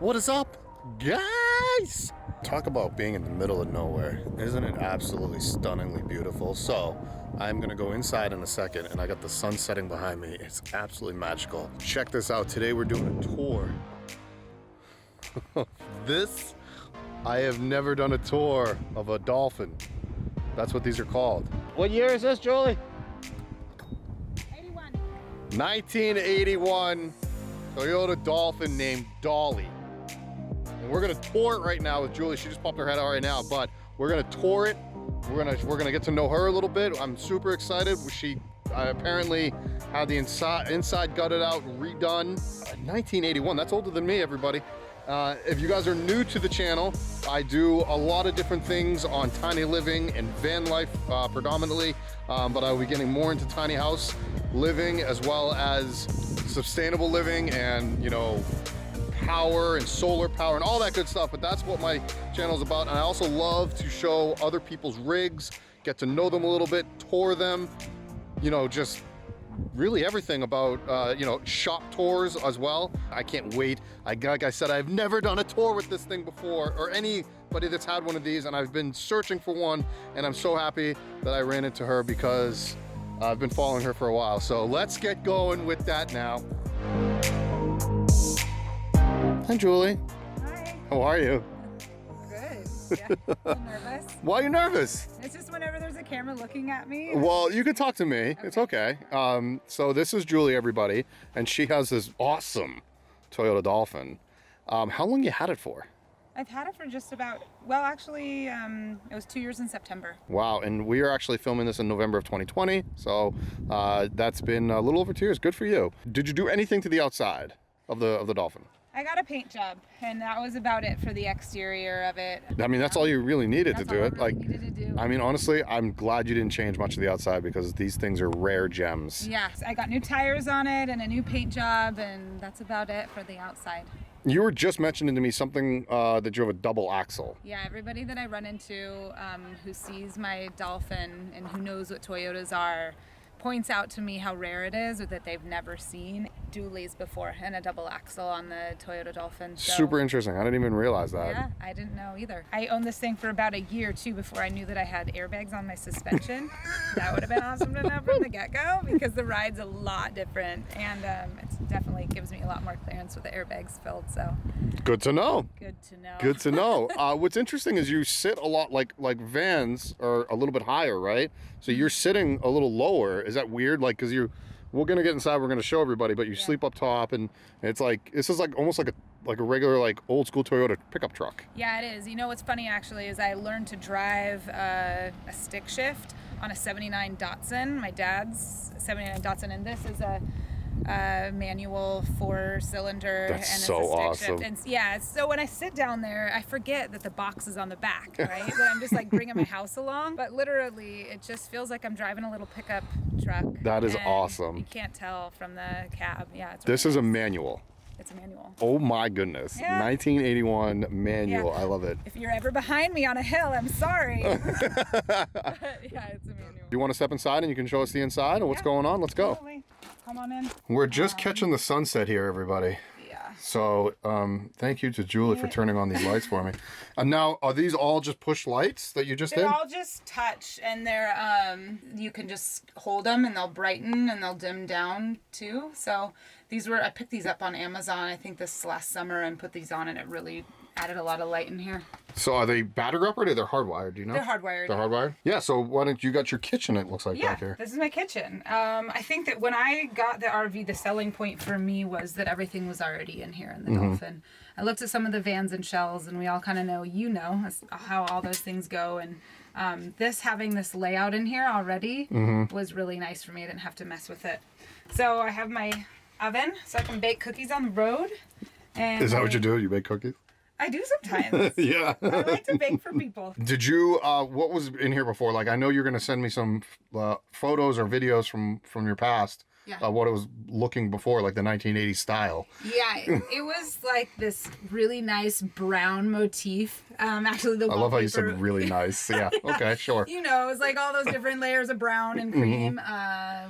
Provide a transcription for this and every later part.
What is up, guys? Talk about being in the middle of nowhere. Isn't it absolutely stunningly beautiful? So I'm gonna go inside in a second, and I got the sun setting behind me. It's absolutely magical. Check this out. Today we're doing a tour. This, I have never done a tour of a Dolphin. That's what these are called. What year is this, Julie? 81. 1981 Toyota Dolphin named Dolly. And we're gonna tour it right now with Julie. She just popped her head out right now, but we're gonna tour it. We're gonna get to know her a little bit. I'm super excited. She apparently had the inside gutted out, redone. 1981, that's older than me, everybody. If you guys are new to the channel, I do a lot of different things on tiny living and van life predominantly, but I will be getting more into tiny house living as well as sustainable living and, you know, power and solar power and all that good stuff. But that's what my channel is about. And I also love to show other people's rigs, get to know them a little bit, tour them, you know, just really everything about, you know, shop tours as well. I can't wait. Like I said, I've never done a tour with this thing before, or anybody that's had one of these, and I've been searching for one, and I'm so happy that I ran into her because I've been following her for a while. So let's get going with that now. Hi, Julie. Hi. How are you? Good. Yeah. I'm nervous. Why are you nervous? It's just whenever there's a camera looking at me. Well, you can talk to me. It's okay. So this is Julie, everybody, and she has this awesome Toyota Dolphin. How long you had it for? I've had it for just about, well, actually, it was 2 years in September. Wow, and we are actually filming this in November of 2020, so that's been a little over 2 years. Good for you. Did you do anything to the outside of the Dolphin? I got a paint job, and that was about it for the exterior of it. I mean, that's all you really needed to That's do all I it. really Like, needed to do. I mean, honestly, I'm glad you didn't change much of the outside because these things are rare gems. Yes, I got new tires on it and a new paint job, and that's about it for the outside. You were just mentioning to me something that you have a double axle. Yeah, everybody that I run into who sees my Dolphin and who knows what Toyotas are points out to me how rare it is or that they've never seen dualies before and a double axle on the Toyota Dolphin. So, Super interesting. I didn't even realize that. yeah, I didn't know either. I owned this thing for about a year too before I knew that I had airbags on my suspension. That would have been awesome to know from the get-go because the ride's a lot different and it definitely gives me a lot more clearance with the airbags filled. So Good to know. good to know. Good to know. What's interesting is you sit a lot like vans are a little bit higher, right? So you're sitting a little lower. Is that weird? Like, cause we're gonna get inside. We're gonna show everybody, but you sleep up top, and it's like this is like almost like a regular like old school Toyota pickup truck. Yeah, it is. You know what's funny actually is I learned to drive a stick shift on a 79 Datsun, my dad's 79 Datsun, and this is a manual 4-cylinder. That's and it's so a stick awesome. shift. And yeah, so when I sit down there, I forget that the box is on the back, right? That I'm just like bringing my house along, but literally it just feels like I'm driving a little pickup truck. That is and awesome. You can't tell from the cab. Yeah, it's This really is a nice. manual. It's a manual. Oh my goodness. Yeah. 1981 manual. Yeah. I love it. If you're ever behind me on a hill, I'm sorry. But, yeah, it's a manual. Do you want to step inside and you can show us the inside and what's Yeah. going on? Let's go. Totally. Come on in. We're just catching the sunset here, everybody. Yeah. So thank you to Julie for turning on these lights for me. And now, are these all just push lights that you just They're did? all just touch, and they're you can just hold them, and they'll brighten and they'll dim down too. So I picked these up on Amazon. I think this last summer, and put these on, and it really added a lot of light in here. So are they battery operated? They're hardwired. Do you know? They're hardwired. They're hardwired. Yeah. So why don't you got your kitchen? It looks like Yeah, back here. this is my kitchen. I think that when I got the RV, the selling point for me was that everything was already in here in the Dolphin. I looked at some of the vans and shells, and we all kind of know, how all those things go. And this having this layout in here already was really nice for me. I didn't have to mess with it. So I have my oven, so I can bake cookies on the road. And Is that what you do? You make cookies? I do sometimes. Yeah. I like to bake for people. Did you? What was in here before? Like, I know you're gonna send me some photos or videos from your past. Yeah. What it was looking before, like the 1980s style. Yeah, it was like this really nice brown motif Actually, the I love how you wallpaper- said really nice. Yeah. Okay, sure. You know, it's like all those different layers of brown and cream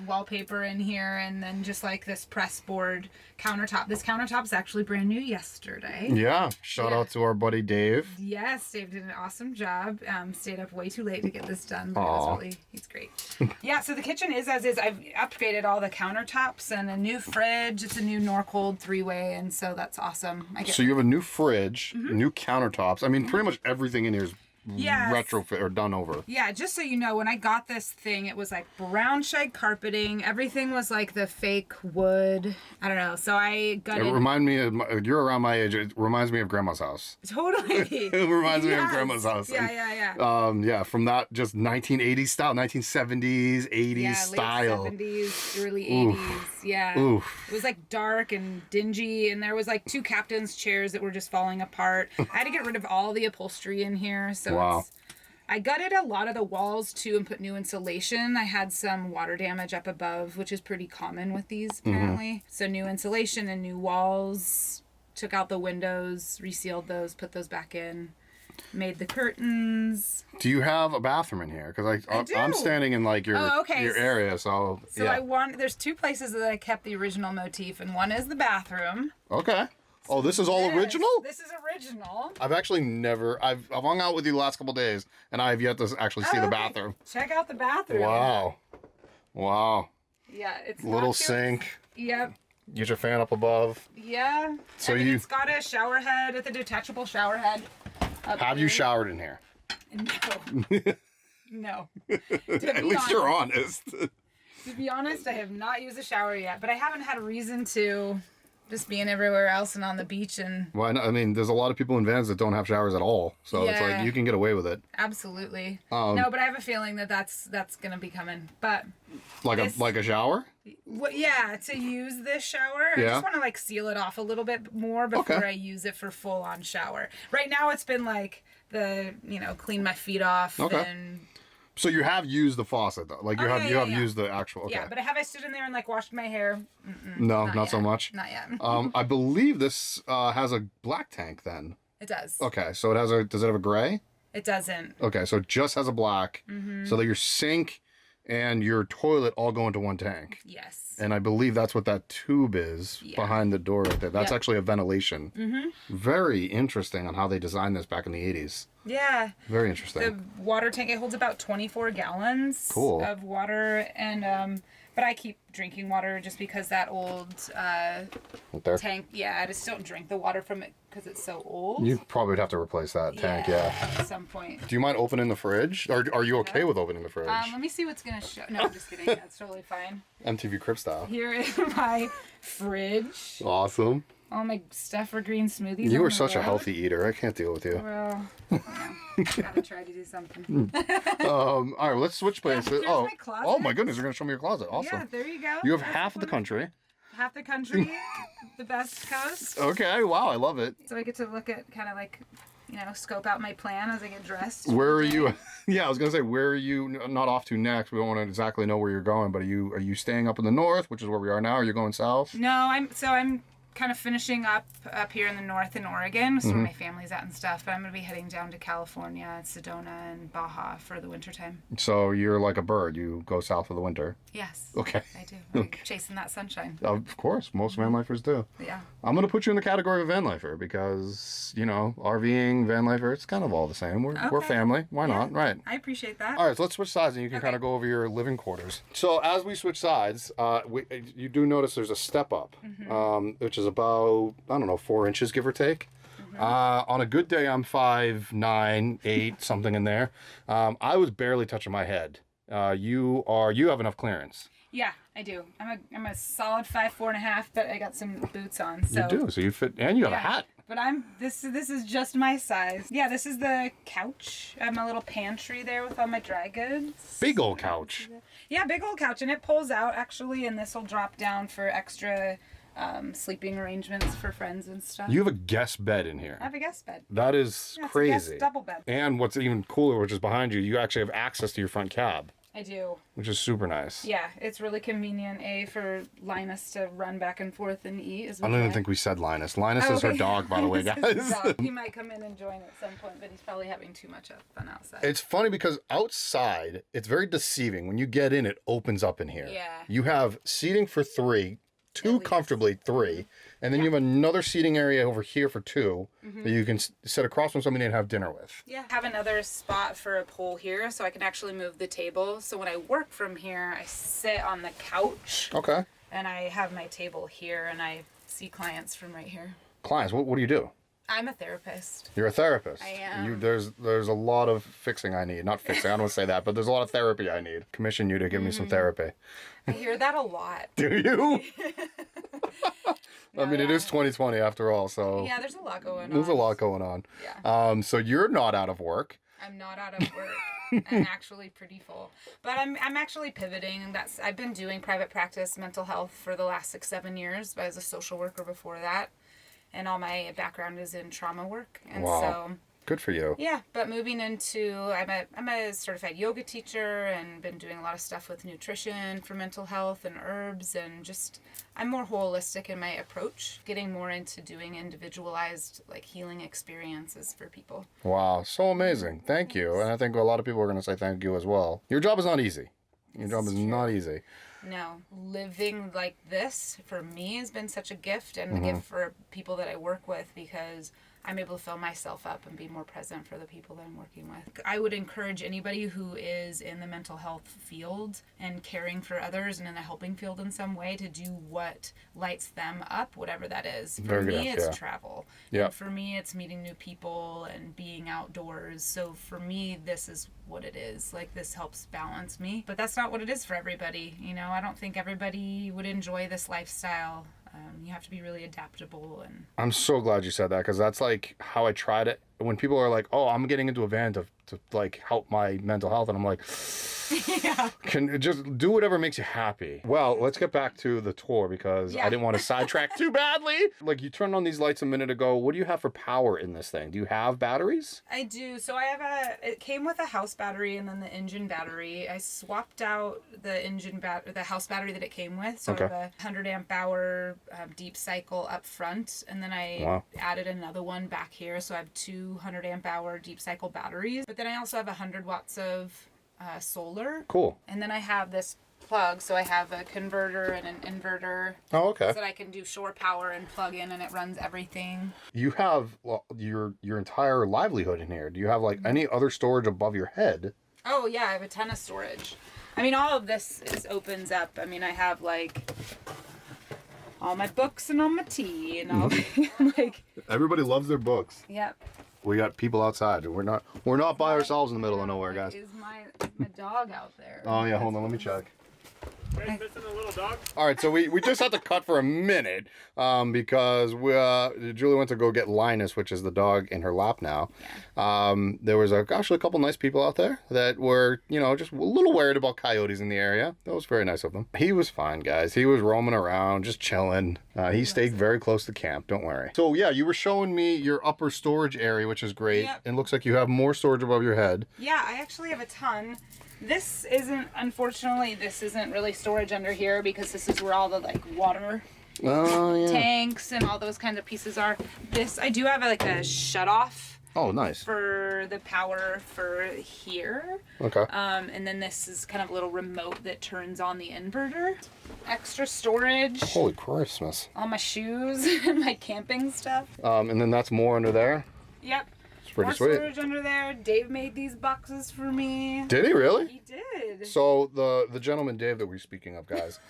wallpaper in here, and then just like this press board countertop. This countertop's actually brand new yesterday. Yeah. Shout out to our buddy Dave. Yes, Dave did an awesome job. Stayed up way too late to get this done, but he's great. Yeah, so the kitchen is as is. I've upgraded all the countertops and a new fridge. It's a new Norcold 3-way, and so that's awesome. So you have a new fridge, new countertops. I mean, pretty much everything in here is retrofit or done over. Yeah, just so you know, when I got this thing, it was like brown shag carpeting. Everything was like the fake wood. I don't know. So I got it. Reminds me of, you're around my age, it reminds me of Grandma's house. Totally. It reminds me of Grandma's house. Yeah. Yeah, from that just 1980s style, 1970s, 80s style. Late 70s, early 80s. Yeah. Oof. It was like dark and dingy, and there was like 2 captain's chairs that were just falling apart. I had to get rid of all the upholstery in here, so I gutted a lot of the walls too and put new insulation. I had some water damage up above, which is pretty common with these apparently. So new insulation and new walls. Took out the windows, resealed those, put those back in. Made the curtains. Do you have a bathroom in here? Because I'm standing in like your area, so there's 2 places that I kept the original motif, and one is the bathroom. Okay. Oh, this is all original? This is original. I've actually never, I've hung out with you the last couple days, and I have yet to actually see the bathroom. Check out the bathroom. Wow. Yeah, it's little sink. Yep. Get your fan up above. Yeah. So it's got a shower head with a detachable shower head. Have you showered in here? No. At least you're honest. To be honest, I have not used a shower yet, but I haven't had a reason to. Just being everywhere else and on the beach and... Why not? I mean, there's a lot of people in vans that don't have showers at all. So it's like, you can get away with it. Absolutely. No, but I have a feeling that that's going to be coming. But... Like a shower? Well, yeah, to use this shower. I just want to like seal it off a little bit more before I use it for full-on shower. Right now it's been like clean my feet off and... So you have used the faucet though, like you have used the actual. Okay. Yeah, but have I stood in there and like washed my hair? No, not so much. Not yet. I believe this has a black tank then. It does. Okay, so does it have a gray? It doesn't. Okay, so it just has a black, so that your sink and your toilet all go into one tank. Yes. And I believe that's what that tube is behind the door right there. That's actually a ventilation. Very interesting on how they designed this back in the 80s. Yeah. Very interesting. The water tank, it holds about 24 gallons of water. And, but I keep drinking water just because that old tank, I just don't drink the water from it because it's so old. You probably would have to replace that tank, at some point. Do you mind opening the fridge? Or are you okay with opening the fridge? Let me see what's going to show. No, I'm just kidding. That's totally fine. MTV Crib style. Here is my fridge. Awesome. All my stuff for green smoothies. You are such a healthy eater. I can't deal with you. Well, gotta try to do something. All right, let's switch places. My closet. Oh my goodness, you're gonna show me your closet. Awesome. Yeah, there you go. You have half of the country. Half the country, the best coast. Okay, wow, I love it. So I get to look at kind of like, scope out my plan as I get dressed. Where are you? Yeah, I was gonna say, where are you not off to next? We don't want to exactly know where you're going, but are you staying up in the north, which is where we are now? Or are you going south? No, I'm kind of finishing up here in the north in Oregon, so where my family's at and stuff, but I'm going to be heading down to California, Sedona, and Baja for the wintertime. So you're like a bird. You go south for the winter. Yes. Okay. I do. I'm chasing that sunshine. Of course. Most van lifers do. Yeah. I'm going to put you in the category of van lifer because, RVing, van lifer, it's kind of all the same. We're family. Why not? Right. I appreciate that. All right, so let's switch sides and you can kind of go over your living quarters. So as we switch sides, you do notice there's a step up, which is about, 4 inches, give or take. On a good day, I'm 5'9", 8, something in there. I was barely touching my head. You have enough clearance. Yeah, I do. I'm a solid 5'4.5", but I got some boots on. So. You do. So you fit, and you have a hat. But this is just my size. Yeah, this is the couch. I have my little pantry there with all my dry goods. Big old couch. Yeah, big old couch, and it pulls out actually, and this will drop down for extra sleeping arrangements for friends and stuff. You have a guest bed in here. I have a guest bed. That is crazy. It's a guest double bed. And what's even cooler, which is behind you, you actually have access to your front cab. I do. which is super nice. Yeah, it's really convenient, for Linus to run back and forth and eat. I don't even think we said Linus. Linus is her dog, by the way, guys. He might come in and join at some point, but he's probably having too much fun outside. It's funny because outside, it's very deceiving. When you get in, it opens up in here. Yeah. You have seating for 3, 2 comfortably, 3, and then you have another seating area over here for 2 that you can sit across from somebody and have dinner with. Yeah. Have another spot for a pole here so I can actually move the table. So when I work from here, I sit on the couch. Okay. And I have my table here and I see clients from right here. Clients, what do you do? I'm a therapist. You're a therapist. I am. There's a lot of fixing I need. Not fixing, I don't want to say that, but there's a lot of therapy I need. Commission you to give me some therapy. I hear that a lot. Do you? I mean, it is 2020 after all, so... Yeah, there's a lot going on. There's a lot going on. Yeah. So you're not out of work. I'm not out of work. I'm actually pretty full. But I'm actually pivoting. I've been doing private practice mental health for the last 6-7 years. I was a social worker before that. And all my background is in trauma work. And wow. Good for you. Yeah, but moving into, I'm a certified yoga teacher and been doing a lot of stuff with nutrition for mental health and herbs and just, I'm more holistic in my approach, getting more into doing individualized like healing experiences for people. Wow, so amazing. Thank you. And I think a lot of people are going to say thank you as well. Your job is not easy. Your job is not easy. No, living like this for me has been such a gift and a gift for people that I work with because I'm able to fill myself up and be more present for the people that I'm working with. I would encourage anybody who is in the mental health field and caring for others and in the helping field in some way to do what lights them up, whatever that is. For me, it's travel. Yeah. And for me, it's meeting new people and being outdoors. So for me, this is what it is. Like, this helps balance me. But that's not what it is for everybody. You know, I don't think everybody would enjoy this lifestyle. You have to be really adaptable. And I'm so glad you said that because that's like how I tried it. When people are like, oh, I'm getting into a van to like help my mental health. And I'm like, yeah. Can just do whatever makes you happy. Well, let's get back to the tour because I didn't want to sidetrack too badly. Like, you turned on these lights a minute ago. What do you have for power in this thing? Do you have batteries? I do. So I have it came with a house battery and then the engine battery. I swapped out the house battery that it came with. So I have a 100 amp hour deep cycle up front. And then I added another one back here. So I have 200 amp hour deep cycle batteries. But then I also have 100 watts of solar. Cool. And then I have this plug, so I have a converter and an inverter. Oh, okay. So that I can do shore power and plug in and it runs everything. You have your entire livelihood in here. Do you have like any other storage above your head? Oh yeah, I have a ton of storage. I mean, all of this opens up. I mean, I have like all my books and all my tea and all like. Everybody loves their books. Yep. We got people outside. We're not by ourselves in the middle of nowhere, guys. Is my dog out there? Oh yeah, hold on, let me check. Guys missing a little dog? All right, so we just had to cut for a minute because Julie went to go get Linus, which is the dog in her lap now. Yeah. There was actually a couple nice people out there that were, just a little worried about coyotes in the area. That was very nice of them. He was fine, guys. He was roaming around, just chilling. He stayed very close to camp, don't worry. So yeah, you were showing me your upper storage area, which is great. Yep. It looks like you have more storage above your head. Yeah, I actually have a ton. Unfortunately, this isn't really storage under here because this is where all the water tanks and all those kinds of pieces are. I do have a shut off. Oh, nice. For the power for here. Okay. And then this is kind of a little remote that turns on the inverter. Extra storage. Holy Christmas. All my shoes and my camping stuff. And then that's more under there? Yep. Pretty More sweet. storage under there. Dave made these boxes for me. Did he really? He did. So the gentleman Dave that we're speaking of, guys,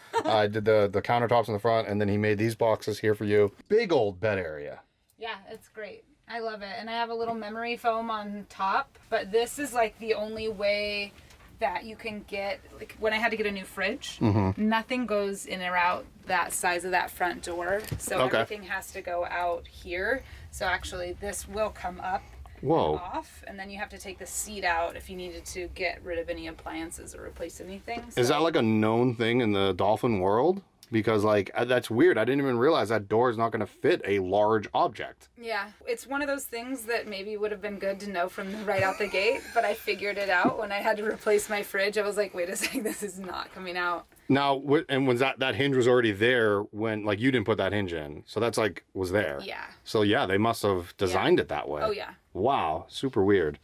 did the countertops in the front, and then he made these boxes here for you. Big old bed area. Yeah, it's great. I love it. And I have a little memory foam on top, but this is the only way that you can get, when I had to get a new fridge, nothing goes in or out that size of that front door. So everything has to go out here. So actually this will come up. Whoa. Off, and then you have to take the seat out if you needed to get rid of any appliances or replace anything. So, is that a known thing in the Dolphin world? because like that's weird. I didn't even realize that door is not going to fit a large object. Yeah, it's one of those things that maybe would have been good to know from right out the gate, but I figured it out when I had to replace my fridge. I was like, wait a second, this is not coming out. Now, and when that hinge was already there when, like, you didn't put that hinge in. So that's, like, was there. Yeah. So, yeah, they must have designed it that way. Oh, yeah. Wow. Super weird.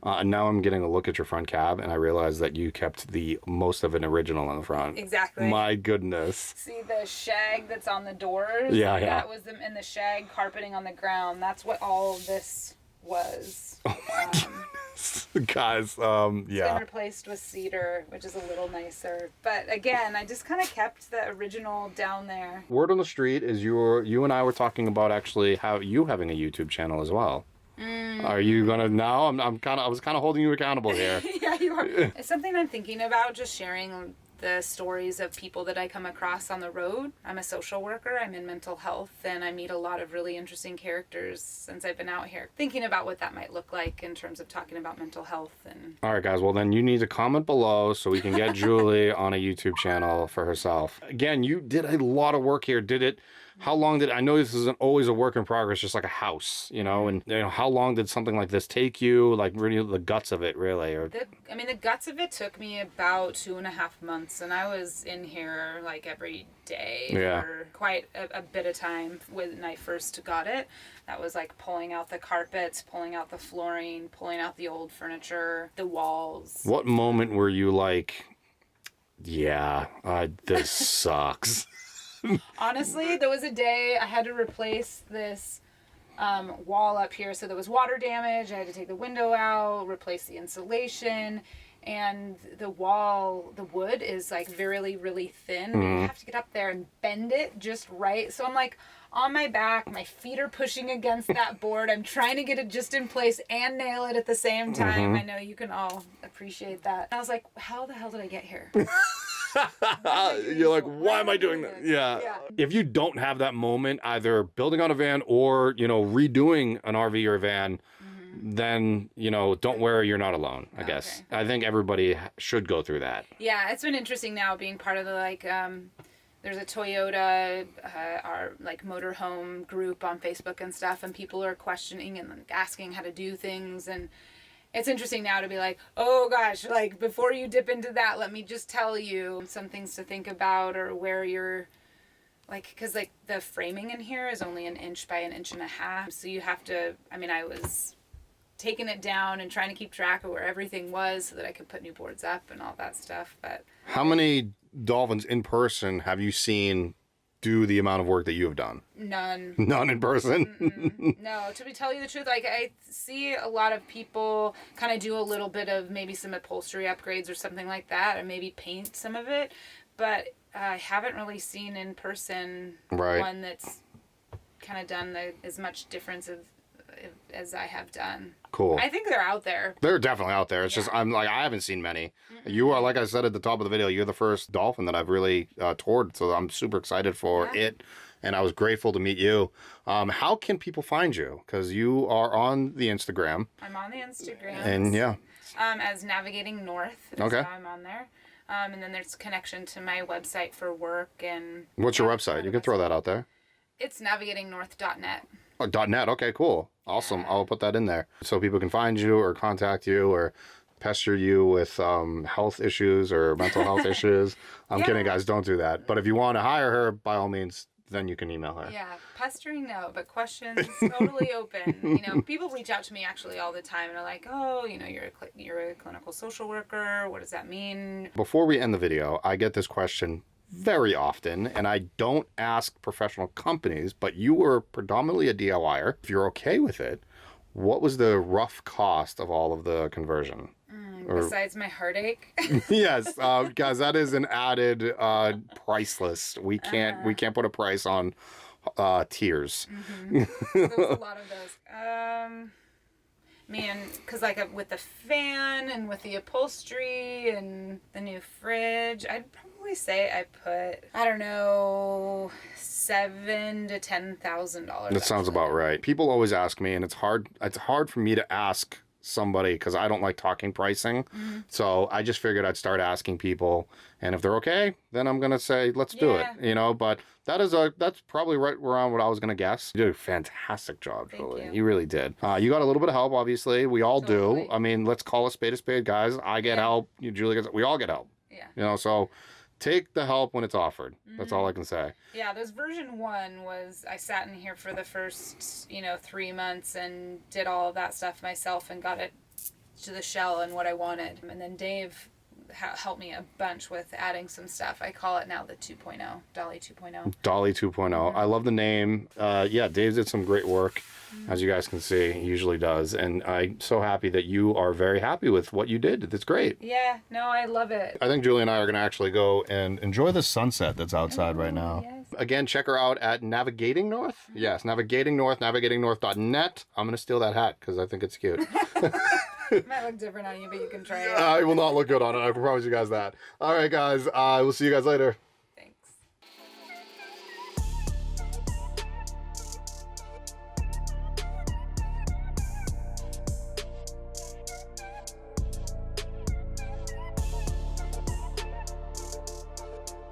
And now I'm getting a look at your front cab, and I realize that you kept the most of an original in the front. Exactly. My goodness. See the shag that's on the doors? Yeah. That was them, and the shag carpeting on the ground. That's what all of this was. Oh, my goodness. Guys, It's yeah. been replaced with cedar, which is a little nicer. But again, I just kind of kept the original down there. Word on the street is you and I were talking about actually you having a YouTube channel as well. Are you gonna now? I was kind of holding you accountable here. Yeah, you are. It's something I'm thinking about, just sharing the stories of people that I come across on the road. I'm a social worker, I'm in mental health, and I meet a lot of really interesting characters since I've been out here. Thinking about what that might look like in terms of talking about mental health. And All right, guys. Well, then you need to comment below so we can get Julie on a YouTube channel for herself. Again, you did a lot of work here. How long did I know this isn't always a work in progress, just like a house, and how long did something like this take you? Like really the guts of it, really? Or the guts of it took me about 2.5 months, and I was in here like every day for quite a bit of time when I first got it. That was like pulling out the carpets, pulling out the flooring, pulling out the old furniture, the walls. What moment were you like, yeah, this sucks? Honestly, there was a day I had to replace this wall up here. So there was water damage. I had to take the window out, replace the insulation. And the wall, the wood is like really, really thin. You have to get up there and bend it just right. So I'm like on my back, my feet are pushing against that board. I'm trying to get it just in place and nail it at the same time. I know you can all appreciate that. I was like, how the hell did I get here? You're like, why am I doing that? Yeah. If you don't have that moment, either building on a van or, redoing an RV or a van, then, don't worry, you're not alone, I guess. I think everybody should go through that. Yeah, it's been interesting now being part of the, there's a Toyota, our motorhome group on Facebook and stuff, and people are questioning and asking how to do things, and it's interesting now to be like, oh gosh, before you dip into that, let me just tell you some things to think about, or where you're, because the framing in here is only 1 inch by 1.5 inches. So you have to, I was taking it down and trying to keep track of where everything was so that I could put new boards up and all that stuff. But how many Dolphins in person have you seen do the amount of work that you have done? None. None in person? No, to tell you the truth, I see a lot of people kind of do a little bit of maybe some upholstery upgrades or something like that, or maybe paint some of it, but I haven't really seen in person one that's kind of done as much difference as I have done. Cool. I think they're out there. They're definitely out there. It's just, I haven't seen many. You are, like I said at the top of the video, you're the first Dolphin that I've really toured, so I'm super excited for it, and I was grateful to meet you. How can people find you? Because you are on the Instagram. I'm on the Instagram. And as Navigating North. Okay. So I'm on there. And then there's connection to my website for work. And what's your website? You can throw that out there. It's navigatingnorth.net. Oh, .net. Okay, cool. Awesome. Yeah. I'll put that in there so people can find you or contact you or pester you with health issues or mental health issues. I'm kidding, guys. Don't do that. But if you want to hire her, by all means, then you can email her. Yeah, pestering, no, but questions, totally open. People reach out to me actually all the time and are like, oh, you're a clinical social worker. What does that mean? Before we end the video, I get this question very often, and I don't ask professional companies, but you were predominantly a DIYer. If you're okay with it, what was the rough cost of all of the conversion? Besides my heartache? Yes, guys, that is an added priceless. We can't put a price on tears. There was a lot of those. Because with the fan and with the upholstery and the new fridge, I'd probably say I put, I don't know, $7,000 to $10,000. That sounds about right. People always ask me, and it's hard for me to ask somebody because I don't like talking pricing. So I just figured I'd start asking people, and if they're okay, then I'm gonna say let's do it. You know, but that's probably right around what I was gonna guess. You did a fantastic job, Julie. You really did. You got a little bit of help, obviously. We all do. I mean, let's call a spade, guys. I get help. Julie gets. We all get help. Yeah. You know, so take the help when it's offered. That's all I can say. Yeah, this version 1 was I sat in here for the first, 3 months and did all of that stuff myself and got it to the shell and what I wanted. And then Dave helped me a bunch with adding some stuff. I call it now the 2.0, Dolly 2.0. Dolly 2.0. I love the name. Yeah, Dave did some great work, as you guys can see. He usually does. And I'm so happy that you are very happy with what you did. That's great. Yeah, no, I love it. I think Julie and I are going to actually go and enjoy the sunset that's outside right now. Yes. Again, check her out at Navigating North. Yes, Navigating North, navigatingnorth.net. I'm going to steal that hat because I think it's cute. It might look different on you, but you can try it. It will not look good on it. I can promise you guys that. All right, guys. We'll see you guys later.